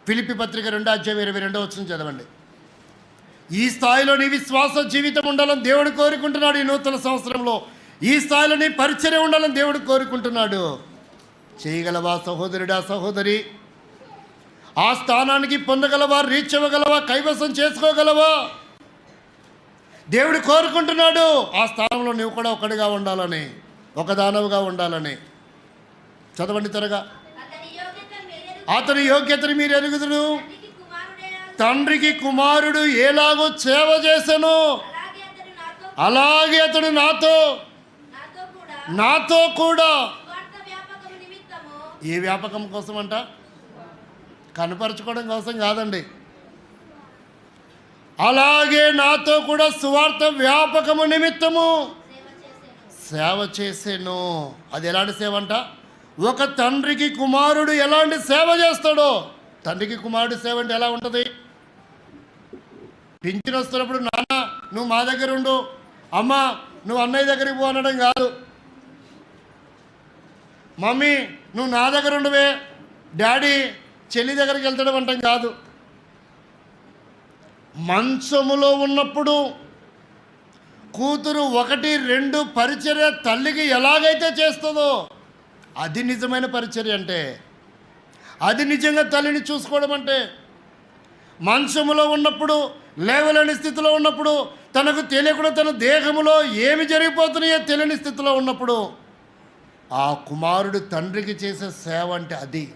ఫిలిప్పీ పత్రిక 2:22 చదవండి. ఈ స్థాయిలో నీ విశ్వాస జీవితం ఉండాలని దేవుడు కోరుకుంటున్నాడు. ఈ నూతన సంవత్సరంలో ఈ స్థాయిలో నీ పరిచర్య ఉండాలని దేవుడు కోరుకుంటున్నాడు. చేయగలవా సహోదరుడా, సహోదరి? ఆ స్థానానికి పొందగలవా? రీచ్ అవ్వగలవా? కైవసం చేసుకోగలవా? దేవుడు కోరుకుంటున్నాడు ఆ స్థానంలో నువ్వు కూడా ఒకటిగా ఉండాలని, ఒకదానవుగా ఉండాలని. చదవండి త్వరగా. అతని యోగ్యతను మీరు ఎరుగుదురు. తండ్రికి కుమారుడు ఎలాగో సేవ చేసెను, అలాగే అతడు నాతో కూడా. ఏ వ్యాపకం కోసం అంట? కనపరచుకోవడం కోసం కాదండి. అలాగే నాతో కూడా సువార్త వ్యాపకము నిమిత్తము సేవ చేసేను. అది ఎలాంటి సేవ అంట? ఒక తండ్రికి కుమారుడు ఎలాంటి సేవ చేస్తాడో, తండ్రికి కుమారుడు సేవ అంటే ఎలా ఉంటుంది? పింఛన్ వస్తున్నప్పుడు నాన్న నువ్వు మా దగ్గర ఉండు, అమ్మ నువ్వు అన్నయ్య దగ్గరికి పో అనడం కాదు. మమ్మీ నువ్వు నా దగ్గర ఉండవే, డాడీ చెల్లి దగ్గరికి వెళ్తాడు అంటాం కాదు. మంచములో ఉన్నప్పుడు కూతురు 1, 2 పరిచర్య తల్లికి ఎలాగైతే చేస్తుందో అది నిజమైన పరిచర్య అంటే, అది నిజంగా తల్లిని చూసుకోవడం అంటే. మంచములో ఉన్నప్పుడు, లేవలేని స్థితిలో ఉన్నప్పుడు, తనకు తెలియకుండా తన దేహములో ఏమి జరిగిపోతున్నాయో తెలియని స్థితిలో ఉన్నప్పుడు ఆ కుమారుడు తండ్రికి చేసే సేవ అంటే అది.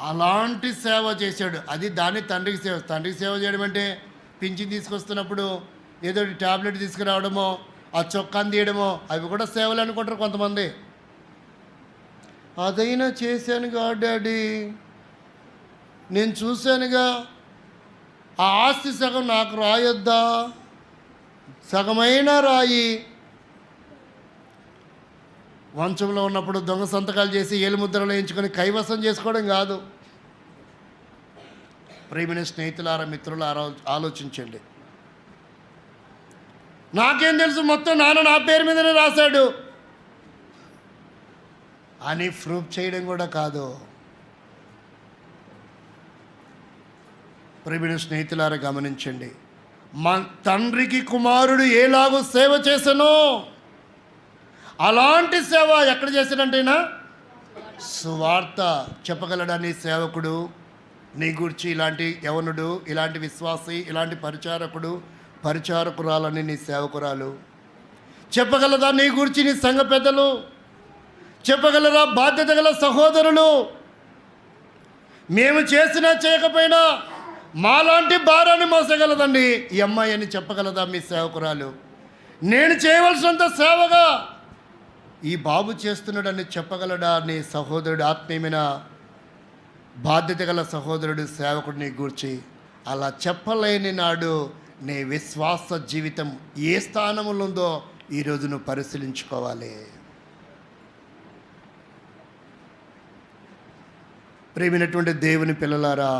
అలాంటి సేవ చేశాడు. అది దాన్ని తండ్రికి సేవ. తండ్రికి సేవ చేయడం అంటే పింఛన్ తీసుకొస్తున్నప్పుడు ఏదో ట్యాబ్లెట్ తీసుకురావడమో, ఆ చొక్కాని తీయడమో, అవి కూడా సేవలు అనుకుంటారు కొంతమంది. అదైనా చేశానుగా డాడీ, నేను చూశానుగా, ఆ ఆస్తి సగం నాకు రాయొద్దా? సగమైనా రాయి. వంశంలో ఉన్నప్పుడు దొంగ సంతకాలు చేసి ఏలుముద్రలు వేయించుకొని కైవసం చేసుకోవడం కాదు. ప్రియమైన స్నేహితులారా, మిత్రులారా, ఆలోచించండి. నాకేం తెలుసు, మొత్తం నాన్న నా పేరు మీదనే రాశాడు అని ప్రూఫ్ చేయడం కూడా కాదు. ప్రియమైన స్నేహితులారా గమనించండి. తండ్రికి కుమారుడు ఎలాగో సేవ చేశానో అలాంటి సేవ ఎక్కడ చేశాడంటేనా, సువార్త చెప్పగలడని సేవకుడు నీ గురించి, ఇలాంటి యవనుడు, ఇలాంటి విశ్వాసి, ఇలాంటి పరిచారకురాలని నీ సేవకురాలు చెప్పగలదా? నీ గురించి నీ సంఘ పెద్దలు చెప్పగలరా? బాధ్యత గల సహోదరులు మేము చేసినా చేయకపోయినా మాలాంటి భారాన్ని మోసగలదండి ఈ అమ్మాయి అని చెప్పగలదా మీ సేవకురాలు? నేను చేయవలసినంత సేవగా ఈ బాబు చేస్తున్నాడని చెప్పగలడా నీ సహోదరుడు? ఆత్మీయమైన బాధ్యత గల సహోదరుడు, సేవకుడు నీ గూర్చి అలా చెప్పలేని నాడు నీ విశ్వాస జీవితం ఏ స్థానంలో ఉందో ఈరోజు నువ్వు పరిశీలించుకోవాలి. ప్రేమైనటువంటి దేవుని పిల్లలారా,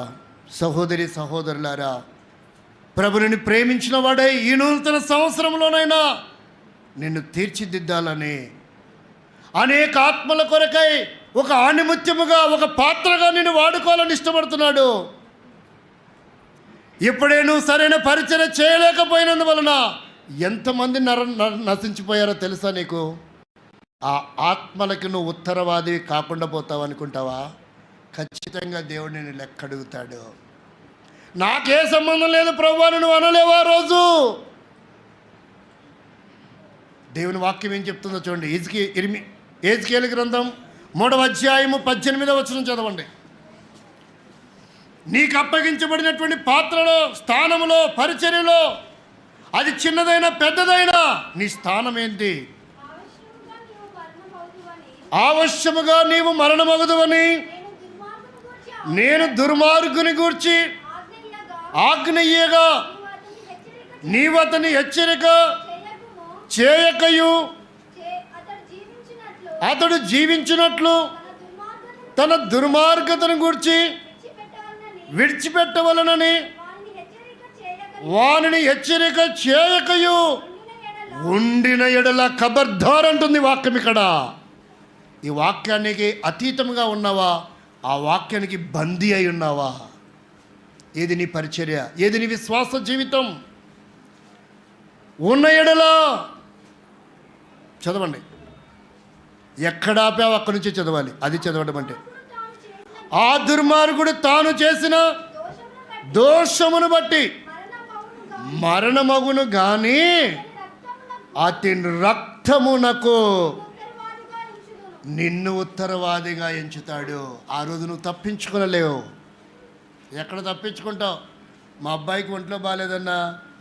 సహోదరి సహోదరులారా, ప్రభుని ప్రేమించిన వాడే ఈ నూతన సంవత్సరంలోనైనా నిన్ను తీర్చిదిద్దాలని, అనేక ఆత్మల కొరకై ఒక ఆణిముత్యముగా, ఒక పాత్రగా నిన్ను వాడుకోవాలని ఇష్టపడుతున్నాడు. ఇప్పుడే నువ్వు సరైన పరిచర్య చేయలేకపోయినందువలన ఎంతమంది నశించిపోయారో తెలుసా నీకు? ఆ ఆత్మలకి నువ్వు ఉత్తరవాదివి కాకుండా పోతావు అనుకుంటావా? ఖచ్చితంగా దేవుడు నేను లెక్క అడుగుతాడు. నాకే సంబంధం లేదు ప్రభువా నువ్వు అనలేవా రోజు? దేవుని వాక్యం ఏం చెప్తుందో చూడండి. ఎజ్కేలు గ్రంథం 3:18 చదవండి. నీకు అప్పగించబడినటువంటి పాత్రలో, స్థానంలో, పరిచర్యలో, అది చిన్నదైనా పెద్దదైనా నీ స్థానం ఏంటి? అవశ్యముగా నీవు మరణమగుదువని నేను దుర్మార్గుని గూర్చి ఆజ్ఞయ్యగా నీవు అతని హెచ్చరిక చేయకయు, అతడు జీవించినట్లు తన దుర్మార్గతను గూర్చి విడిచిపెట్టవలనని వానిని హెచ్చరిక చేయకయు ఉండిన ఎడల ఖబర్దార్ అంటుంది వాక్యం. ఇక్కడ ఈ వాక్యానికి అతీతంగా ఉన్నవా, ఆ వాక్యానికి బందీ అయి ఉన్నావా? ఏది నీ పరిచర్య? ఏది నీ విశ్వాస జీవితం? ఉన్న ఎడలా చదవండి. ఎక్కడ ఆపావు అక్కడి నుంచి చదవాలి. అది చదవడం అంటే ఆ దుర్మార్గుడు తాను చేసిన దోషమును బట్టి మరణమగును గాని అతని రక్తమునకు నిన్ను ఉత్తరవాదిగా ఎంచుతాడు. ఆ రోజు నువ్వు తప్పించుకునలేవు. ఎక్కడ తప్పించుకుంటావు? మా అబ్బాయికి ఒంట్లో బాగాలేదన్నా,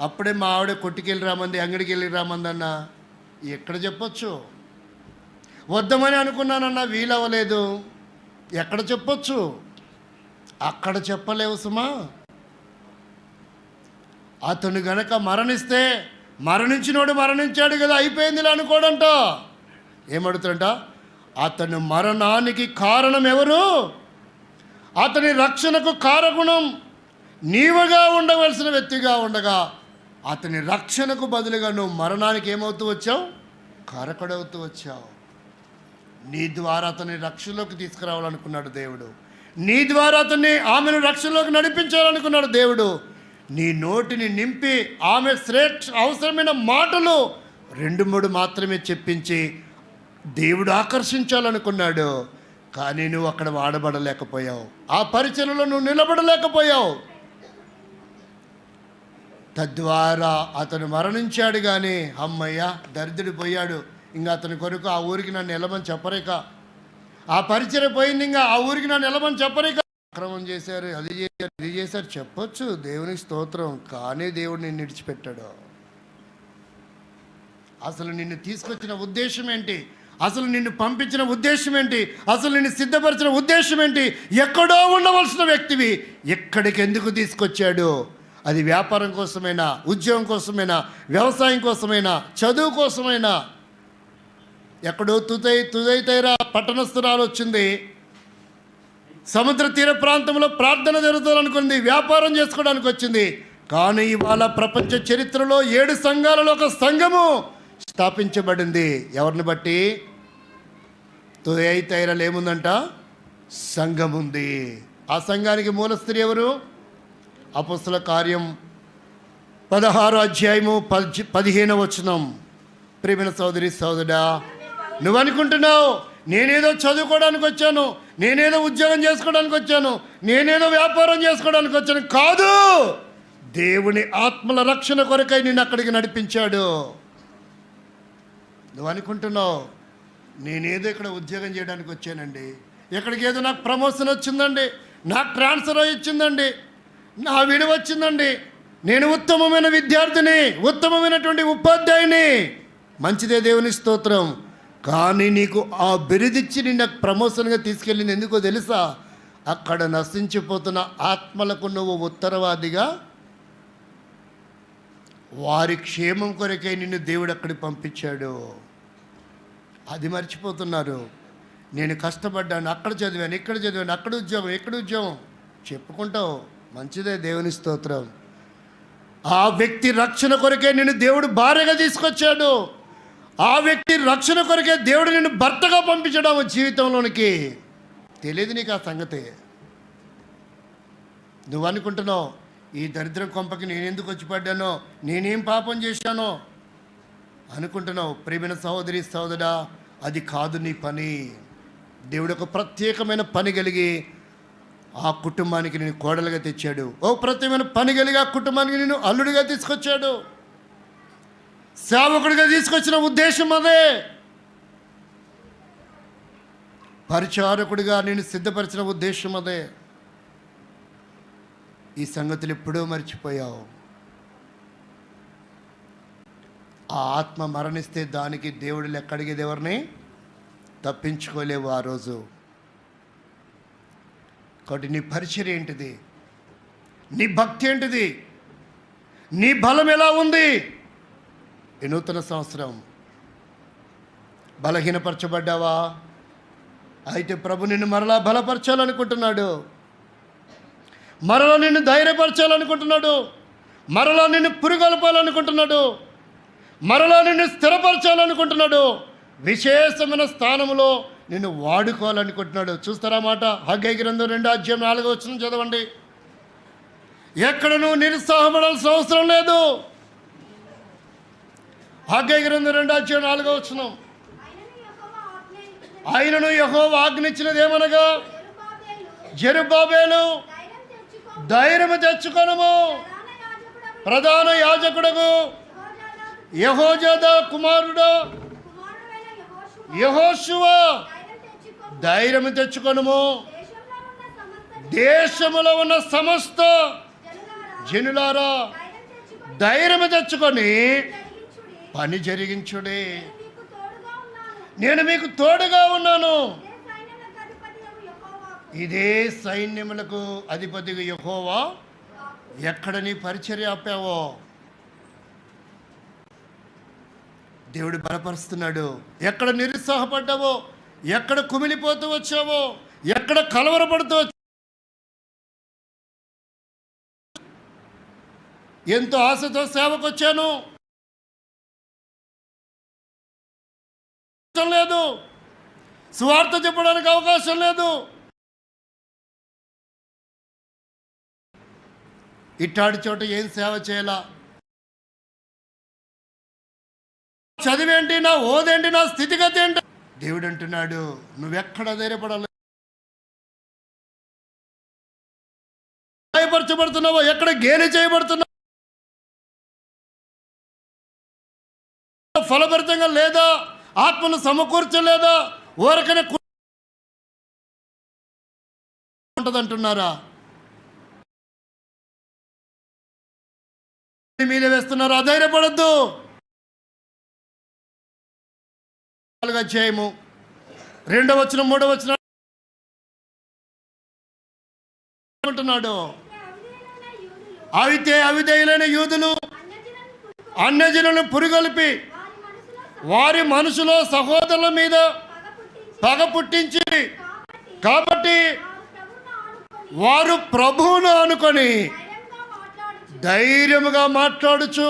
అప్పుడే మా ఆవిడ కొట్టుకెళ్ళి రామంది, అంగడికి వెళ్ళి రామందన్నా, ఎక్కడ చెప్పొచ్చు? వద్దామని అనుకున్నానన్నా, వీలవ్వలేదు, ఎక్కడ చెప్పొచ్చు? అక్కడ చెప్పలేవు సుమా. అతను గనక మరణిస్తే, మరణించినోడు మరణించాడు కదా, అయిపోయింది ఇలా అనుకోడంట. ఏమడుగుతాడంట? అతని మరణానికి కారణం ఎవరు? అతని రక్షణకు కారగుణం నీవుగా ఉండవలసిన వ్యక్తిగా ఉండగా, అతని రక్షణకు బదులుగా నువ్వు మరణానికి ఏమవుతూ వచ్చావు? కారకుడవుతూ వచ్చావు. నీ ద్వారా అతన్ని రక్షణలోకి తీసుకురావాలనుకున్నాడు దేవుడు. నీ ద్వారా అతన్ని, ఆమెను రక్షణలోకి నడిపించాలనుకున్నాడు దేవుడు. నీ నోటిని నింపి ఆమె అవసరమైన మాటలు 2-3 మాత్రమే చెప్పించి దేవుడు ఆకర్షించాలనుకున్నాడు. కానీ నువ్వు అక్కడ వాడబడలేకపోయావు. ఆ పరిచయలో నువ్వు నిలబడలేకపోయావు. తద్వారా అతను మరణించాడు. కానీ అమ్మయ్య దరిద్రుడు పోయాడు, ఇంకా అతని కొరకు ఆ ఊరికి నన్ను నిలబని చెప్పరేక, ఆ పరిచయం పోయింది, ఇంకా ఆ ఊరికి నన్ను నిలబని చెప్పరేక. అక్రమం చేశారు, అది చేశారు, ఇది చేశారు చెప్పొచ్చు, దేవునికి స్తోత్రం. కానీ దేవుడు నిన్ను విడిచిపెట్టాడు. అసలు నిన్ను తీసుకొచ్చిన ఉద్దేశం ఏంటి? అసలు నిన్ను పంపించిన ఉద్దేశం ఏంటి? అసలు నిన్ను సిద్ధపరిచిన ఉద్దేశం ఏంటి? ఎక్కడో ఉండవలసిన వ్యక్తివి ఎక్కడికి ఎందుకు తీసుకొచ్చాడు? అది వ్యాపారం కోసమైనా, ఉద్యోగం కోసమైనా, వ్యవసాయం కోసమైనా, చదువు కోసమైనా. ఎక్కడో తుదైతైరా పట్టణస్థురాలు వచ్చింది, సముద్ర తీర ప్రాంతంలో ప్రార్థన జరుగుతుందనుకుంది, వ్యాపారం చేసుకోవడానికి వచ్చింది. కానీ ఇవాళ ప్రపంచ చరిత్రలో 7 సంఘాలలో ఒక సంఘము స్థాపించబడింది. ఎవరిని బట్టి? తుదైతైరాలో ఏముందంట? సంఘం ఉంది. ఆ సంఘానికి మూల స్త్రీ ఎవరు? అపొస్తలుల కార్యం 16వ అధ్యాయము 15వ వచనం. ప్రియమైన సోదరి సోదరుడా, నువ్వు అనుకుంటున్నావు నేనేదో చదువుకోవడానికి వచ్చాను, నేనేదో ఉద్యోగం చేసుకోవడానికి వచ్చాను, నేనేదో వ్యాపారం చేసుకోవడానికి వచ్చాను. కాదు, దేవుని ఆత్మల రక్షణ కొరకై నిన్ను అక్కడికి నడిపించాడు. నువ్వు అనుకుంటున్నావు నేనేదో ఇక్కడ ఉద్యోగం చేయడానికి వచ్చానండి, ఇక్కడికి ఏదో నాకు ప్రమోషన్ వచ్చిందండి, నాకు ట్రాన్స్ఫర్ వచ్చిందండి, నా విలువ వచ్చిందండి, నేను ఉత్తమమైన విద్యార్థిని, ఉత్తమమైనటువంటి ఉపాధ్యాయుని. మంచిదే, దేవుని స్తోత్రం. కానీ నీకు ఆ బిరుదిచ్చి నిన్న ప్రమోషన్గా తీసుకెళ్ళింది ఎందుకో తెలుసా? అక్కడ నశించిపోతున్న ఆత్మలకు నువ్వు ఉత్తరవాదిగా, వారి క్షేమం కొరకే నిన్ను దేవుడు అక్కడికి పంపించాడు. అది మర్చిపోతున్నారు. నేను కష్టపడ్డాను, అక్కడ చదివాను, ఇక్కడ చదివాను, అక్కడ ఉద్యోగం, ఎక్కడ ఉద్యోగం చెప్పుకుంటావు. మంచిదే, దేవుని స్తోత్రం. ఆ వ్యక్తి రక్షణ కొరకే నిన్ను దేవుడు భార్యగా తీసుకొచ్చాడు. ఆ వ్యక్తి రక్షణ కొరకే దేవుడు నిన్ను భర్తగా పంపించడం జీవితంలోనికి. తెలియదు నీకు ఆ సంగతి. నువ్వు అనుకుంటున్నావు ఈ దరిద్రం కొంపకి నేనెందుకు వచ్చి పడ్డానో, నేనేం పాపం చేశానో అనుకుంటున్నావు. ప్రియమైన సహోదరి సహోదరా, అది కాదు నీ పని. దేవుడు ఒక ప్రత్యేకమైన పని కలిగి ఆ కుటుంబానికి నేను కోడలుగా తెచ్చాడు. ఓ ప్రత్యేకమైన పని కలిగి ఆ కుటుంబానికి నేను అల్లుడిగా తీసుకొచ్చాడు. సేవకుడిగా తీసుకొచ్చిన ఉద్దేశం అదే. పరిచారకుడిగా నేను సిద్ధపరిచిన ఉద్దేశం అదే. ఈ సంగతులు ఎప్పుడో మర్చిపోయావు. ఆ ఆత్మ మరణిస్తే దానికి దేవుడు లెక్కడిగేది ఎవరిని? తప్పించుకోలేవు ఆ రోజు. కాబట్టి నీ పరిచర్య ఏంటిది? నీ భక్తి ఏంటిది? నీ బలం ఎలా ఉంది? ఈ నూతన సంవత్సరం బలహీనపరచబడ్డావా? అయితే ప్రభు నిన్ను మరలా బలపరచాలనుకుంటున్నాడు, మరలా నిన్ను ధైర్యపరచాలనుకుంటున్నాడు, మరలా నిన్ను పురుగొల్పాలనుకుంటున్నాడు, మరలా నిన్ను స్థిరపరచాలనుకుంటున్నాడు. విశేషమైన స్థానంలో నిన్ను వాడుకోవాలనుకుంటున్నాడు. చూస్తారా మాట? హగ్గై గ్రంథం 2:4 చదవండి. ఎక్కడ నువ్వు నిరుత్సాహపడాల్సిన అవసరం లేదు. హగ్గై గ్రంథం 2:4 ఆయనను యెహోవా ఆజ్ఞించినది ఏమనగా, జెరుబ్బాబేలు ధైర్యము తెచ్చుకొనుము, ప్రధాన యాజకుడకు యెహోజాదా కుమారుడు యెహోషువ ధైర్యము తెచ్చుకొనుము, దేశములో ఉన్న సమస్త జనులారా ధైర్యము తెచ్చుకొని పని జరిగించుడే, నేను మీకు తోడుగా ఉన్నాను. ఇదే సైన్యములకు అధిపతిగా యెహోవా. ఎక్కడ నీ పరిచర్య ఆపావో దేవుడు బలపరుస్తున్నాడు. ఎక్కడ నిరుత్సాహపడ్డావో, ఎక్కడ కుమిలిపోతూ వచ్చావో, ఎక్కడ కలవరపడుతూ ఎంతో ఆశతో సేవకు వచ్చాను, లేదు, సువార్త చెప్పడానికి అవకాశం లేదు, ఇట్టాడి చోట ఏం సేవ చేయాలా, చదివేంటి, నా ఓదేంటి, నా స్థితిగతి ఏంటి? దేవుడు అంటున్నాడు, నువ్వెక్కడ ధైర్యపడాలి, గాయపరచబడుతున్నావో, ఎక్కడ గేలి చేయబడుతున్నావు, ఫలభరితంగా లేదా, ఆత్మను సమకూర్చలేదా, ఊరకనే ఉంటుందంటున్నారా? మీద వేస్తున్నారు. అధైర్యపడద్దు. 4వ అధ్యాయము 2వ వచనం 3వ వచనం అంటున్నాడు, అయితే అవిధేయులైన యూదులు అన్యజనులను పురుగొల్పి వారి మనసులో సహోదరుల మీద పగ పుట్టించి, కాబట్టి వారు ప్రభువును అనుకొని ధైర్యముగా మాట్లాడుచు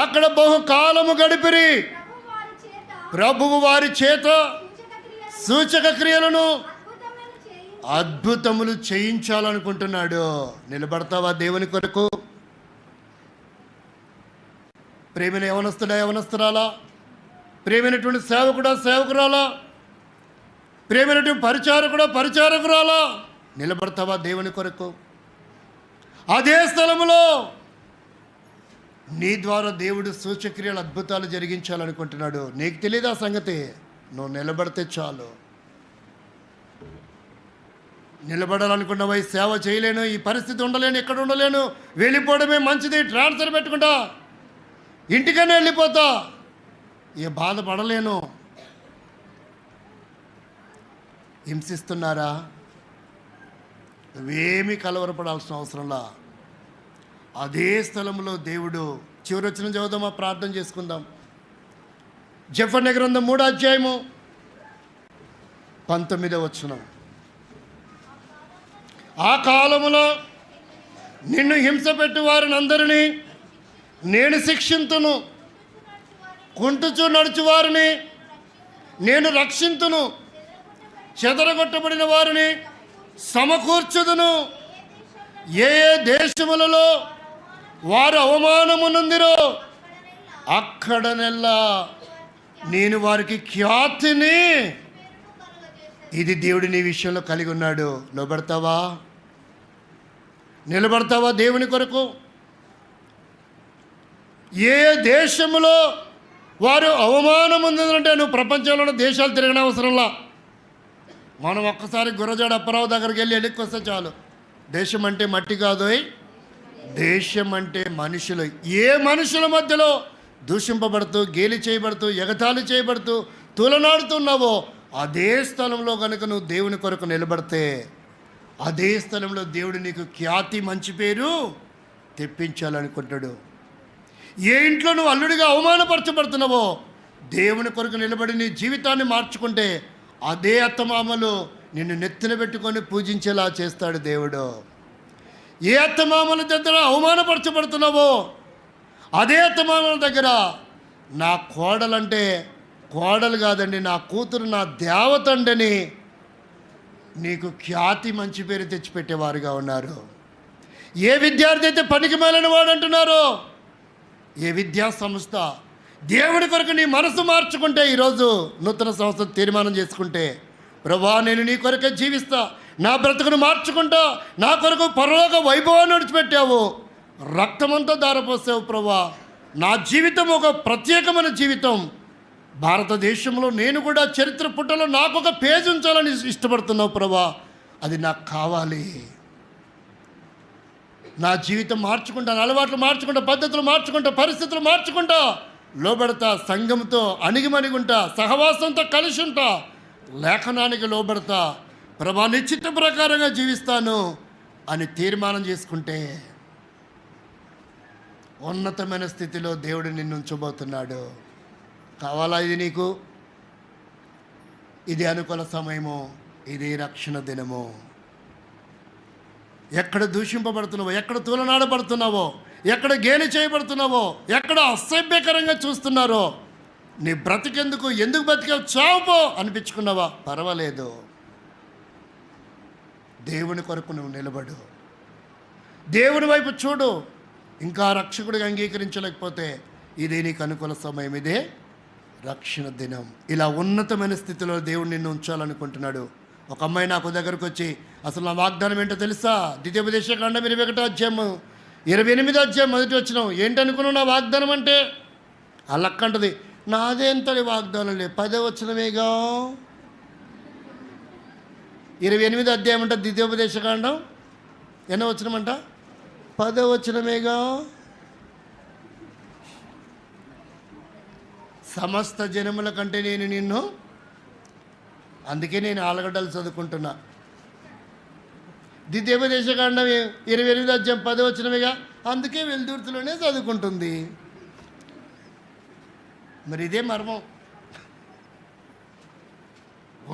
అక్కడ బహుకాలము గడిపిరి. ప్రభువు వారి చేత సూచక క్రియలను అద్భుతములు చేయించాలనుకుంటున్నాడు. నిలబడతావా దేవుని కొరకు? ప్రేమైన యవనస్తుడా, యవనస్తురాలా, ప్రేమైనటువంటి సేవకుడా, సేవకురాలా, ప్రేమైనటువంటి పరిచారకుడా, పరిచారకురాలా, నిలబడతావా దేవుని కొరకు? అదే స్థలములో నీ ద్వారా దేవుడు సూచక్రియలు అద్భుతాలు జరిగించాలనుకుంటున్నాడు. నీకు తెలియదు ఆ సంగతి. నువ్వు నిలబడితే చాలు. నిలబడాలనుకున్నావా? ఈ సేవ చేయలేను, ఈ పరిస్థితి ఉండలేను, ఎక్కడ ఉండలేను, వెళ్ళిపోవడమే మంచిది, ట్రాన్స్ఫర్ పెట్టుకుంటా, ఇంటికనే వెళ్ళిపోతా, ఏ బాధపడలేను. హింసిస్తున్నారా? నువ్వేమీ కలవరపడాల్సిన అవసరంలా. అదే స్థలంలో దేవుడు చివరి వచ్చిన చదువుదామా, ప్రార్థన చేసుకుందాం. జెఫన్య గ్రంథం 3వ అధ్యాయము 19వ వచనం. ఆ కాలములో నిన్ను హింస పెట్టి వారిని అందరినీ నేను శిక్షింతును, కుంటుచు నడుచు వారిని నేను రక్షింతును, చెదరగొట్టబడిన వారిని సమకూర్చుదును. ఏ ఏ దేశములలో వారు అవమానమునందిరో అక్కడనెల్లా నేను వారికి ఖ్యాతిని. ఇది దేవుడు నీ విషయంలో కలిగి ఉన్నాడు. నిలబడతావా? నిలబడతావా దేవుని కొరకు? ఏ దేశంలో వారు అవమానం ఉందంటే నువ్వు ప్రపంచంలో ఉన్న దేశాలు తిరగని అవసరంలా. మనం ఒక్కసారి గురజాడ అప్పారావు దగ్గరికి వెళ్ళి ఎన్నికొస్తే చాలు. దేశం అంటే మట్టి కాదు, దేశం అంటే మనుషులు. ఏ మనుషుల మధ్యలో దూషింపబడుతూ, గేలి చేయబడుతూ, ఎగతాళి చేయబడుతూ, తూలనాడుతున్నావో అదే స్థలంలో కనుక నువ్వు దేవుని కొరకు నిలబడితే అదే స్థలంలో దేవుడు నీకు ఖ్యాతి, మంచి పేరు తెప్పించాలనుకుంటాడు. ఏ ఇంట్లో నువ్వు అల్లుడిగా అవమానపరచబడుతున్నావో దేవుని కొరకు నిలబడి నీ జీవితాన్ని మార్చుకుంటే అదే అత్తమామలు నిన్ను నెత్తిన పెట్టుకొని పూజించేలా చేస్తాడు దేవుడు. ఏ అత్తమామల దగ్గర అవమానపరచబడుతున్నావో అదే అత్తమామల దగ్గర నా కోడలంటే కోడలు కాదండి, నా కూతురు నా దేవతండని నీకు ఖ్యాతి మంచి పేరు తెచ్చిపెట్టేవారుగా ఉన్నారు. ఏ విద్యార్థి అయితే పనికి మాలిన వాడు అంటున్నారో, ఏ విద్యా సంస్థ దేవుడి కొరకు నీ మనసు మార్చుకుంటే, ఈరోజు నూతన సంవత్సరం తీర్మానం చేసుకుంటే, ప్రభువా నేను నీ కొరకే జీవిస్తా, నా బ్రతుకును మార్చుకుంటా, నా కొరకు పరలోక వైభవాన్ని విడిచిపెట్టావు, రక్తమంతా దారపోసావు ప్రభువా, నా జీవితం ఒక ప్రత్యేకమైన జీవితం, భారతదేశంలో నేను కూడా చరిత్ర పుటలో నాకు ఒక పేజ్ ఉంచాలని ఇష్టపడుతున్నావు ప్రభువా, అది నాకు కావాలి. నా జీవితం మార్చుకుంటా, అలవాట్లు మార్చుకుంటా, పద్ధతులు మార్చుకుంటా, పరిస్థితులు మార్చుకుంటా, లోబడతా, సంఘంతో అణిగిమణిగుంటా, సహవాసంతో కలిసి ఉంటా, లేఖనానికి లోబడతా, ప్రభా నీ చిత్త ప్రకారంగా జీవిస్తాను అని తీర్మానం చేసుకుంటే ఉన్నతమైన స్థితిలో దేవుడు నిన్ను ఉంచబోతున్నాడు. కావాలా ఇది నీకు? ఇది అనుకూల సమయము, ఇది రక్షణ దినము. ఎక్కడ దూషింపబడుతున్నావో, ఎక్కడ తూలనాడబడుతున్నావో, ఎక్కడ గేలి చేయబడుతున్నావో, ఎక్కడ అసభ్యకరంగా చూస్తున్నారో, నీ బ్రతికెందుకు, ఎందుకు బ్రతికావు, చావుపో అనిపించుకున్నావా, పర్వాలేదు. దేవుని కొరకు నువ్వు నిలబడు, దేవుని వైపు చూడు. ఇంకా రక్షకుడిగా అంగీకరించలేకపోతే ఇదే నీకు అనుకూల సమయం, ఇదే రక్షణ దినం. ఇలా ఉన్నతమైన స్థితిలో దేవుడు నిన్ను ఉంచాలనుకుంటున్నాడు. ఒక అమ్మాయి నాకు దగ్గరకు వచ్చి, అసలు నా వాగ్దానం ఏంటో తెలుసా? ద్వితీయోపదేశకాండం 21వ అధ్యాయం 28వ అధ్యాయం మొదటి వచనం. ఏంటనుకున్నావు నా వాగ్దానం అంటే? అల్లక్కంటది, నాదేంతటి వాగ్దానం లేదు, 10వ వచనమేగా. 28వ అధ్యాయం అంట ద్వితీయోపదేశకాండం, ఎన్నో వచనం అంట? 10వ వచనమేగా. సమస్త జనముల కంటే నేను నిన్ను, అందుకే నేను ఆలగడ్డలు చదువుకుంటున్నా. ద్వితీయోపదేశకాండం 28వ అధ్యాయం 10వ వచనమేగా, అందుకే వెల్దుర్తిలోనే చదువుకుంటుంది. మరి ఇదే మర్మం.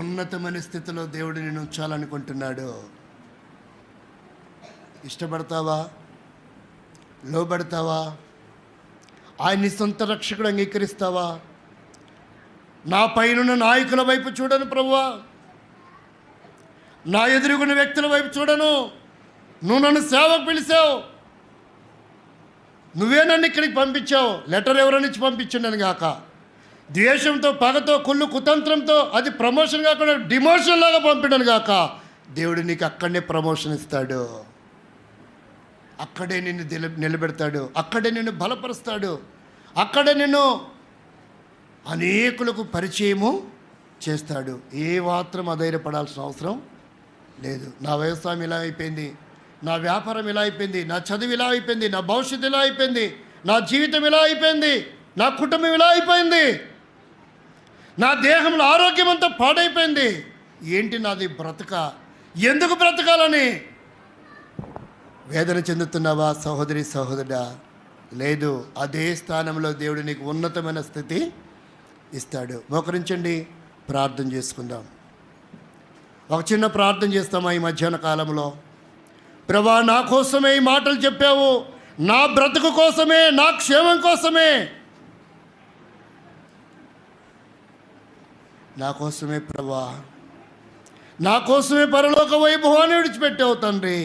ఉన్నతమైన స్థితిలో దేవుడు నిన్ను ఉంచాలనుకుంటున్నాడు. ఇష్టపడతావా? లోబడతావా? ఆయన్ని సొంత రక్షకుడు అంగీకరిస్తావా? నా పైనున్న నాయకుల వైపు చూడను ప్రభువా, నా ఎదురుగున్న వ్యక్తుల వైపు చూడను. నువ్వు నన్ను సేవకు పిలిచావు, నువ్వే నన్ను ఇక్కడికి పంపించావు. లెటర్ ఎవరనిచ్చి పంపించుండను గాక, ద్వేషంతో, పగతో, కుళ్ళు కుతంత్రంతో అది ప్రమోషన్ కాకుండా డిమోషన్ లాగా పంపించను గాక. దేవుడు నీకు అక్కడనే ప్రమోషన్ ఇస్తాడు, అక్కడే నిన్ను నిలబెడతాడు, అక్కడే నిన్ను బలపరుస్తాడు, అక్కడే నిన్ను అనేకులకు పరిచయము చేస్తాడు. ఏ మాత్రం అధైర్యపడాల్సిన అవసరం లేదు. నా వ్యవసాయం ఇలా అయిపోయింది, నా వ్యాపారం ఇలా అయిపోయింది, నా చదువు ఇలా అయిపోయింది, నా భవిష్యత్తు ఇలా అయిపోయింది, నా జీవితం ఇలా అయిపోయింది, నా కుటుంబం ఇలా అయిపోయింది, నా దేహంలో ఆరోగ్యం అంతా పాడైపోయింది, ఏంటి నాది బ్రతక, ఎందుకు బ్రతకాలని వేదన చెందుతున్నావా సహోదరి సహోదరుడా? లేదు, అదే స్థానంలో దేవుడు నీకు ఉన్నతమైన స్థితి ఇస్తాడు. మోకరించండి, ప్రార్థన చేసుకుందాం. ఒక చిన్న ప్రార్థన చేస్తామా ఈ మధ్యాహ్న కాలంలో? ప్రభా, నా కోసమే ఈ మాటలు చెప్పావు, నా బ్రతుకు కోసమే, నా క్షేమం కోసమే, నా కోసమే ప్రభా, నా కోసమే పరలోక వైభవాన్ని విడిచిపెట్టావు తండ్రి,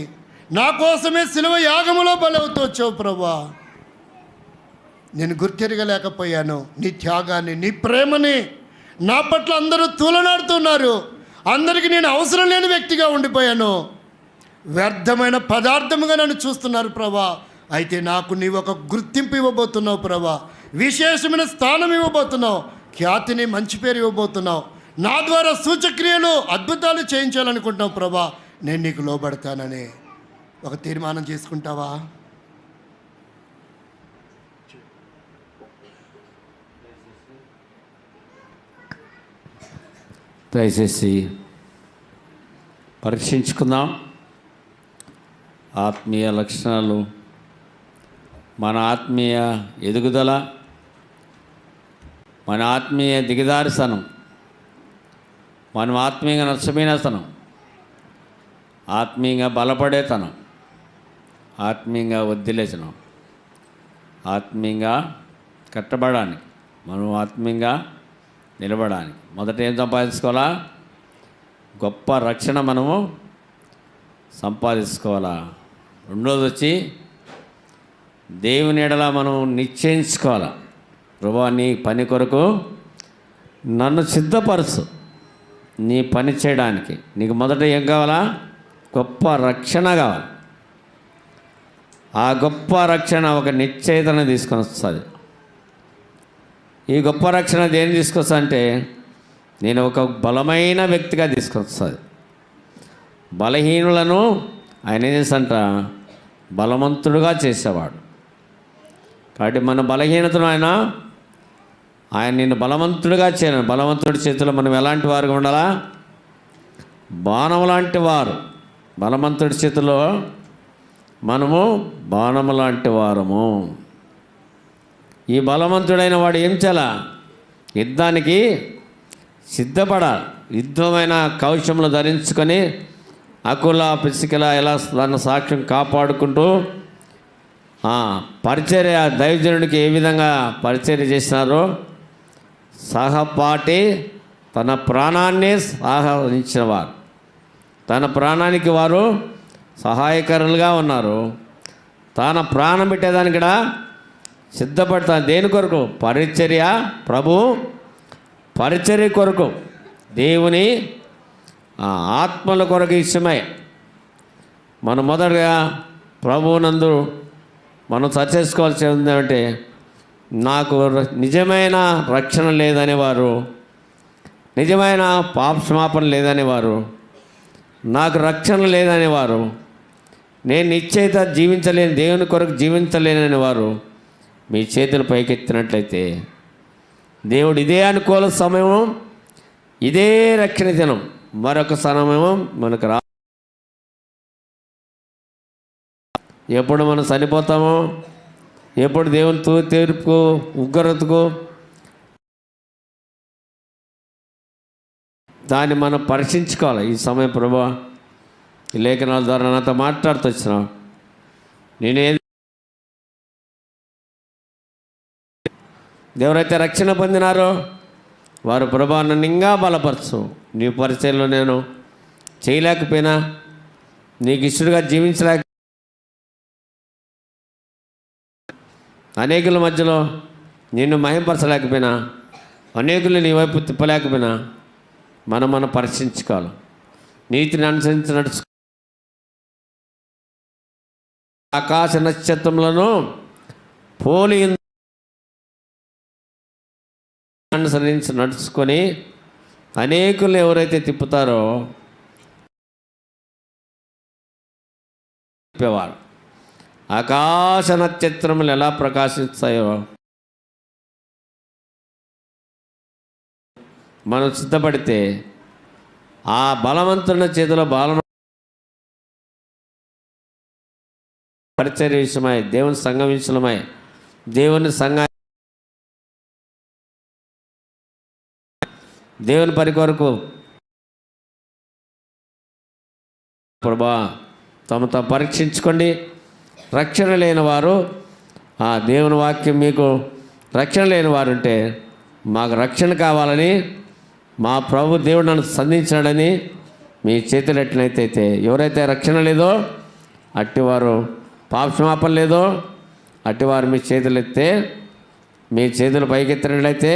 నా కోసమే శిలువ యాగములో బలవుతూ వచ్చావు ప్రభా. నేను గుర్తెరగలేకపోయాను నీ త్యాగాన్ని, నీ ప్రేమని. నా పట్ల అందరూ తూలనాడుతున్నారు, అందరికీ నేను అవసరం లేని వ్యక్తిగా ఉండిపోయాను, వ్యర్థమైన పదార్థముగా నన్ను చూస్తున్నారు ప్రభా. అయితే నాకు నీవు ఒక గుర్తింపు ఇవ్వబోతున్నావు ప్రభా, విశేషమైన స్థానం ఇవ్వబోతున్నావు, ఖ్యాతిని, మంచి పేరు ఇవ్వబోతున్నావు. నా ద్వారా సూచక్రియలు, అద్భుతాలు చేయించాలనుకుంటున్నావు ప్రభా. నేను నీకు లోబడతానని ఒక తీర్మానం చేసుకుంటావా? దయచేసి పరీక్షించుకుందాం. ఆత్మీయ లక్షణాలు, మన ఆత్మీయ ఎదుగుదల, మన ఆత్మీయ దిగదారితనం, మనం ఆత్మీయంగా నష్టపోయినతనం, ఆత్మీయంగా బలపడేతనం, ఆత్మీయంగా వదిలేతనం, ఆత్మీయంగా కట్టబడడానికి, మనం ఆత్మీయంగా నిలబడడానికి మొదట ఏం సంపాదించుకోవాలా? గొప్ప రక్షణ మనము సంపాదించుకోవాలా. రెండోది వచ్చి దేవుని ఎడల మనం నిశ్చయించుకోవాలా. ప్రభువా, నీ పని కొరకు నన్ను సిద్ధపరచు, నీ పని చేయడానికి. నీకు మొదట ఏం కావాలా? గొప్ప రక్షణ కావాలి. ఆ గొప్ప రక్షణ ఒక నిశ్చయితను తీసుకొని వస్తుంది. ఈ గొప్ప రక్షణ దేన్ని తీసుకొస్తా అంటే, నేను ఒక బలమైన వ్యక్తిగా తీసుకొస్తుంది. బలహీనులను ఆయన ఏం చేస్తాంట? బలవంతుడుగా చేసేవాడు. కాబట్టి మన బలహీనతను ఆయన నిన్ను బలవంతుడిగా చేయను. బలవంతుడి చేతిలో మనం ఎలాంటి వారుగా ఉండాలా? బాణం లాంటి వారు. బలవంతుడి చేతిలో మనము బాణము లాంటి వారము. ఈ బలవంతుడైన వాడు ఏం చేయాలా? యుద్ధానికి సిద్ధపడాలి. యుద్ధమైన కవచములు ధరించుకొని అకుల పిసికల ఎలా తన సాక్ష్యం కాపాడుకుంటూ పరిచర్య, దైవజనుడికి ఏ విధంగా పరిచర్య చేసినారో సహపాఠి తన ప్రాణాన్ని సహకరించిన వారు, తన ప్రాణానికి వారు సహాయకరులుగా ఉన్నారు. తన ప్రాణం పెట్టేదానికి కూడా సిద్ధపడతాను. దేని కొరకు? పరిచర్య, ప్రభు పరిచర్య కొరకు, దేవుని ఆత్మల కొరకు ఇష్టమై మనం మొదటగా ప్రభువునందు మనం చేసుకోవాల్సి ఉందంటే, నాకు నిజమైన రక్షణ లేదనేవారు, నిజమైన పాపక్షమాపణ లేదనేవారు, నాకు రక్షణ లేదనేవారు, నేను నిశ్చయిత జీవించలేని, దేవుని కొరకు జీవించలేనని వారు మీ చేతులు పైకెత్తినట్లయితే, దేవుడు ఇదే అనుకూల సమయం, ఇదే రక్షణ దినం, మరొక సమయం మనకు ఎప్పుడు మనం చనిపోతామో, ఎప్పుడు దేవుని తీర్పుకు, ఉగ్రతకు దాన్ని మనం పరీక్షించుకోవాలి. ఈ సమయం ప్రభువా, ఈ లేఖనాల ద్వారా నాతో మాట్లాడుతూ వచ్చినావు. నేనేది ఎవరైతే రక్షణ పొందినారో వారు ప్రభువా నన్ను ఇంకా బలపరచు, నీ పరిచయంలో నేను చేయలేకపోయినా, నీకు ఇష్టడుగా జీవించలేక, అనేకుల మధ్యలో నిన్ను మహింపరచలేకపోయినా, అనేకులు నీ వైపు తిప్పలేకపోయినా, మనం పరీక్షించుకోవాలి. నీతిని అనుసరించి నడుచు ఆకాశ నక్షత్రములను పోలి అనుసరించి నడుచుకొని అనేకులు ఎవరైతే తిప్పుతారో తిప్పేవారు. ఆకాశ నక్షత్రములు ఎలా ప్రకాశిస్తాయో మనం సిద్ధపడితే ఆ బలవంతుల చేతిలో పరిచర్య విషయమై, దేవుని సంఘం విషయమై, దేవుని దేవుని పని కొరకు ప్రభా తమ పరీక్షించుకోండి. రక్షణ లేని వారు, దేవుని వాక్యం మీకు రక్షణ లేని వారు ఉంటే, మాకు రక్షణ కావాలని మా ప్రభు దేవుడు నన్ను సంధించాడని మీ చేతులు ఎట్లయితే, ఎవరైతే రక్షణ లేదో అట్టివారు, పాపక్షమాపణ లేదో అట్టివారు మీ చేతులు ఎత్తే, మీ చేతులు పైకెత్తినట్లయితే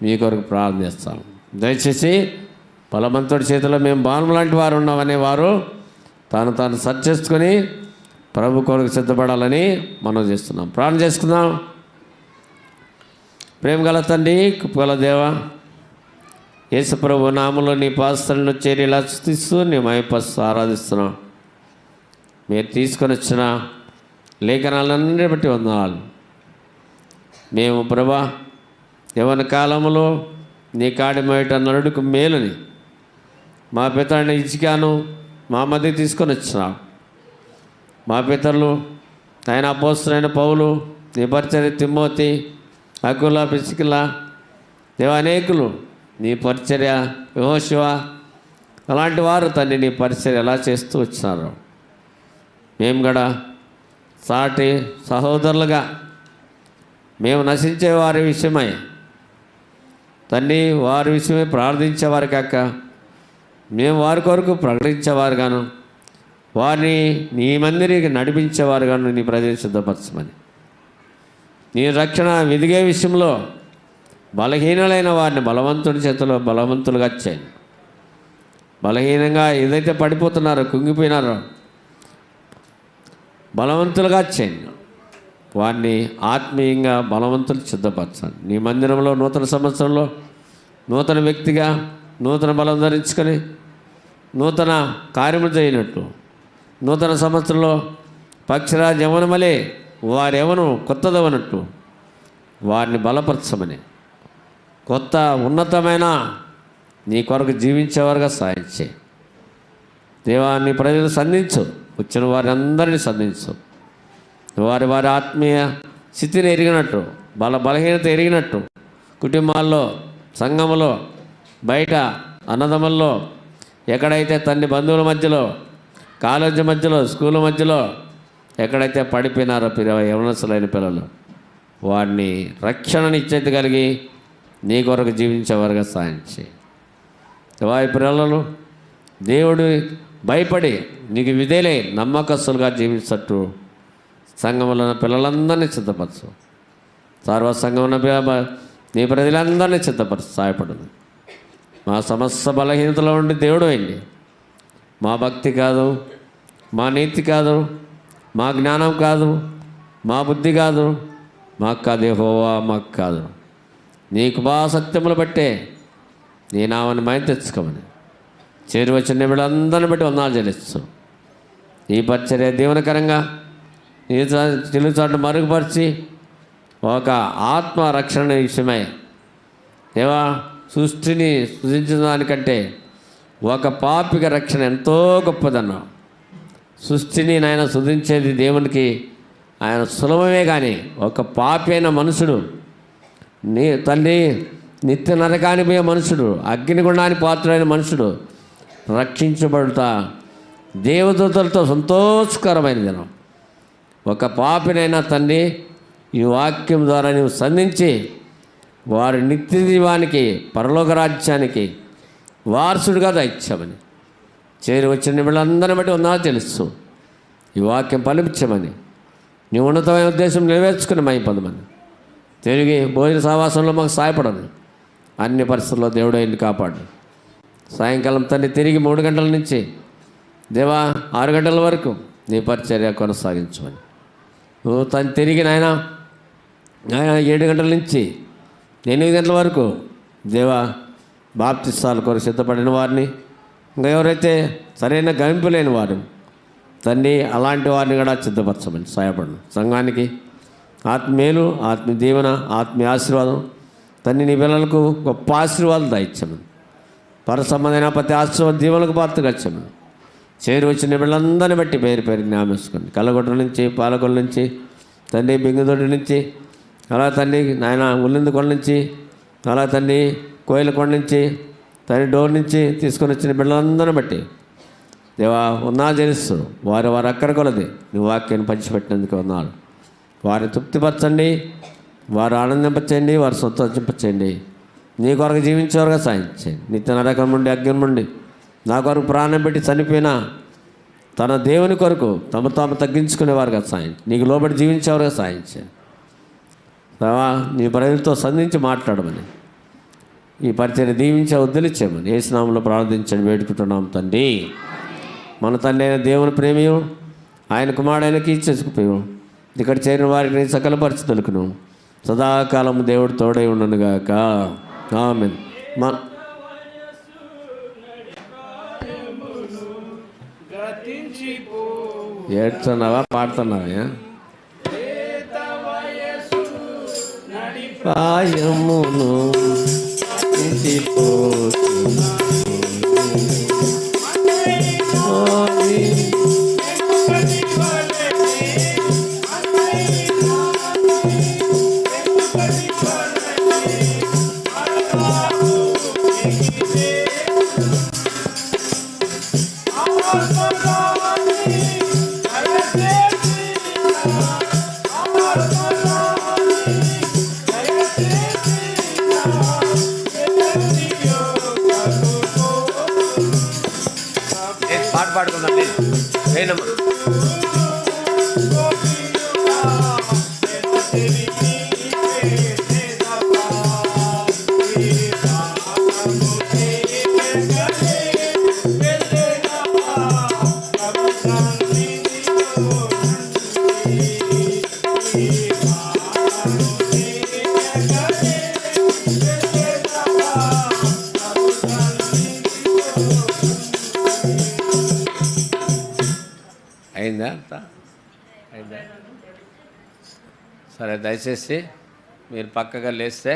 మీ కొరకు ప్రార్థన చేస్తాం. దయచేసి బలవంతుడి చేతిలో మేము బాణం లాంటి వారు ఉన్నామనే వారు తాను సరి చేసుకొని ప్రభు కొరకు సిద్ధపడాలని మనం చేస్తున్నాం. ప్రార్థన చేసుకుందాం. ప్రేమ గల తండ్రి, కృపగల దేవా, యేసు ప్రభు నామములో నీ పాస్తలను చేరి ఇలా స్తుతిస్తూ నీ మహిమపరుస్తూ ఆరాధిస్తున్నాం. మీరు తీసుకొని వచ్చిన లేఖనాలన్నీ బట్టి వందనాలు. మేము ప్రభా యవ్వన కాలంలో నీ కాడి మొయట నరుడుకు మేలుని మా పితరుని ఇచ్చికాను మా మధ్య తీసుకొని వచ్చినావు. మా పితరులు ఆయన అపోస్తలుడైన పౌలు, నీ పరిచర్య తిమోతి, అకుల, పిసికిల, అనేకులు నీ పరిచర్య, యెహోషువ అలాంటి వారు తండ్రి నీ పరిచర్య ఎలా చేస్తూ వచ్చినారు. మేము కూడా సాటి సహోదరులుగా మేము నశించే వారి విషయమై తండ్రి వారి విషయమే ప్రార్థించేవారు కాక మేము వారి కొరకు ప్రకటించేవారుగాను వారిని నీ మందిరికి నడిపించేవారుగాను నీ ప్రజలు సిద్ధపరచమని నీ రక్షణ వెదిగే విషయంలో బలహీనులైన వారిని బలవంతుడి చేతిలో బలవంతులుగా చేయండి. బలహీనంగా ఏదైతే పడిపోతున్నారో కుంగిపోయినారో బలవంతులుగా చేయండి. వారిని ఆత్మీయంగా బలవంతులు సిద్ధపరచండి. నీ మందిరంలో నూతన సంవత్సరంలో నూతన వ్యక్తిగా నూతన బలం ధరించుకొని నూతన కార్యములు చేయనట్టు నూతన సంవత్సరంలో పక్షిరాజ యవనమలే వారెవను కొత్తదవనట్టు వారిని బలపరచమని కొత్త ఉన్నతమైన నీ కొరకు జీవించేవారుగా సాయం చేయి. దేవా నీ ప్రజలు సంధించు, వచ్చిన వారి అందరినీ సంధించు. వారి వారి ఆత్మీయ స్థితిని ఎరిగినట్టు బలహీనత ఎరిగినట్టు కుటుంబాల్లో సంఘములో బయట అన్నదమ్ముల్లో ఎక్కడైతే తండ్రి బంధువుల మధ్యలో కాలేజీ మధ్యలో స్కూల్ మధ్యలో ఎక్కడైతే పడిపోయినారో యవనస్తులైన పిల్లలు వారిని రక్షణనిచ్చేది కలిగి నీ కొరకు జీవించేవారుగా సాయం చేయి. వారి పిల్లలు దేవుడు భయపడి నీకు విధేలే నమ్మకస్తులుగా జీవించట్టు సంఘంలో ఉన్న పిల్లలందరినీ సిద్ధపరచు. సర్వ సంఘం ఉన్న నీ ప్రజలందరినీ సిద్ధపరచు. సహాయపడదు. మా సమస్త బలహీనతలో ఉండి దేవుడు అయింది. మా భక్తి కాదు, మా నీతి కాదు, మా జ్ఞానం కాదు, మా బుద్ధి కాదు, మాకు కాదు యెహోవా, మాకు కాదు. నీ కృపా సత్యములు బట్టే నీ నామని మైన తెచ్చుకోమని చేరి వచ్చిన వీళ్ళందరిని బట్టి వందనాలు చెల్లిస్తూ ఈ పరిచర్య దీవనకరంగా నీ తెలుగుచాటు మరుగుపరిచి ఒక ఆత్మ రక్షణ విషయమై దేవా సృష్టిని సృజించిన దానికంటే ఒక పాపిక రక్షణ ఎంతో గొప్పదన్నావు. సృష్టిని నాయన సృజించేది దేవునికి ఆయన సులభమే, కానీ ఒక పాపి అయిన మనుషుడు నీ తల్లి నిత్య నరకానికి పోయే మనుషుడు అగ్నిగుండానికి పాత్రుడైన మనుషుడు రక్షించబడుతా దేవదూతలతో సంతోషకరమైన దినం. ఒక పాపినైనా తండ్రి ఈ వాక్యం ద్వారా నీవు సంధించి వారి నిత్య జీవానికి పరలోక రాజ్యానికి వారసుడిగా దయచామని చేరి వచ్చిన వీళ్ళందరిని బట్టి ఉందా తెలుసు. ఈ వాక్యం ఫలించమని నీ ఉన్నతమైన ఉద్దేశం నెరవేర్చుకుని మై పొందమని తిరిగి భోజన సహవాసంలో మాకు సహాయపడను. అన్ని పరిస్థితుల్లో దేవుడు ఆయన్ని కాపాడు. సాయంకాలం తండ్రి తిరిగి 3 గంటల నుంచి దేవా 6 గంటల వరకు నీ పరిచర్య కొనసాగించమని నువ్వు తను తిరిగి నాయన 7 గంటల నుంచి 8 గంటల వరకు దేవా బాప్తిస్తాల కొరకు సిద్ధపడిన వారిని ఇంకా ఎవరైతే సరైన గమింపు లేని వారు తండ్రి అలాంటి వారిని కూడా సిద్ధపరచమని సహాయపడను. సంఘానికి ఆత్మీయులు ఆత్మీయ దీవెన ఆత్మీయ ఆశీర్వాదం తండ్రి నీ పిల్లలకు గొప్ప ఆశీర్వాదం దాయిచ్చమని పరసంబంధమైన ప్రతి ఆశీర్వాద దీవెనలకు పాత్రగా ఇచ్చామని చేరి వచ్చిన వీళ్ళందరినీ బట్టి పేరు పేరు జ్ఞాపేసుకోండి. కల్లగొట్ట నుంచి పాలకొల నుంచి తండ్రి బింగుదొడ్డి నుంచి అలా తండ్రి నాయన ఉల్లింది కొండ నుంచి అలా తండ్రి కోయిల కొండ నుంచి తండ్రి డోర్ నుంచి తీసుకొని వచ్చిన బిడ్డలందరిని బట్టి దేవా ఉన్నా తెలుసు వారి అక్కర కొలది నువ్వు వాక్యాన్ని పంచిపెట్టినందుకు ఉన్నాడు. వారిని తృప్తిపరచండి, వారు ఆనందింపచేయండి, వారు సంతోషింపచేయండి. నీ కొరకు జీవించేవారుగా సాయించండి. నిత్య నరకం నుండి అగ్ని నుండి నా కొరకు ప్రాణం పెట్టి చనిపోయినా తన దేవుని కొరకు తాము తగ్గించుకునేవారుగా సాయించి నీకు లోబడి జీవించేవారుగా సాయించండి. నీ ప్రజలతో సంధించి మాట్లాడమని ఈ పరిచయం దీవించే వదిలిచ్చామని యేసు నామములో ప్రార్థించండి వేడుకుంటున్నాం తండ్రి. మన తండ్రి అయిన దేవుని ప్రేమయు ఆయన కుమారుడైనకి ఇచ్చేసుకుపోయాం ఇక్కడ చేరిన వారికి సకల పరిస్థితులకు సదాకాలం దేవుడు తోడై ఉండనుగాక. ఆమేన్. ఏడ్చున్నావా పాడుతున్నావా? పాయమును పాడుకుందాం వేయనమ్మా. అయిందా అంతా అయిందా? సరే, దయచేసి మీరు పక్కగా లేస్తే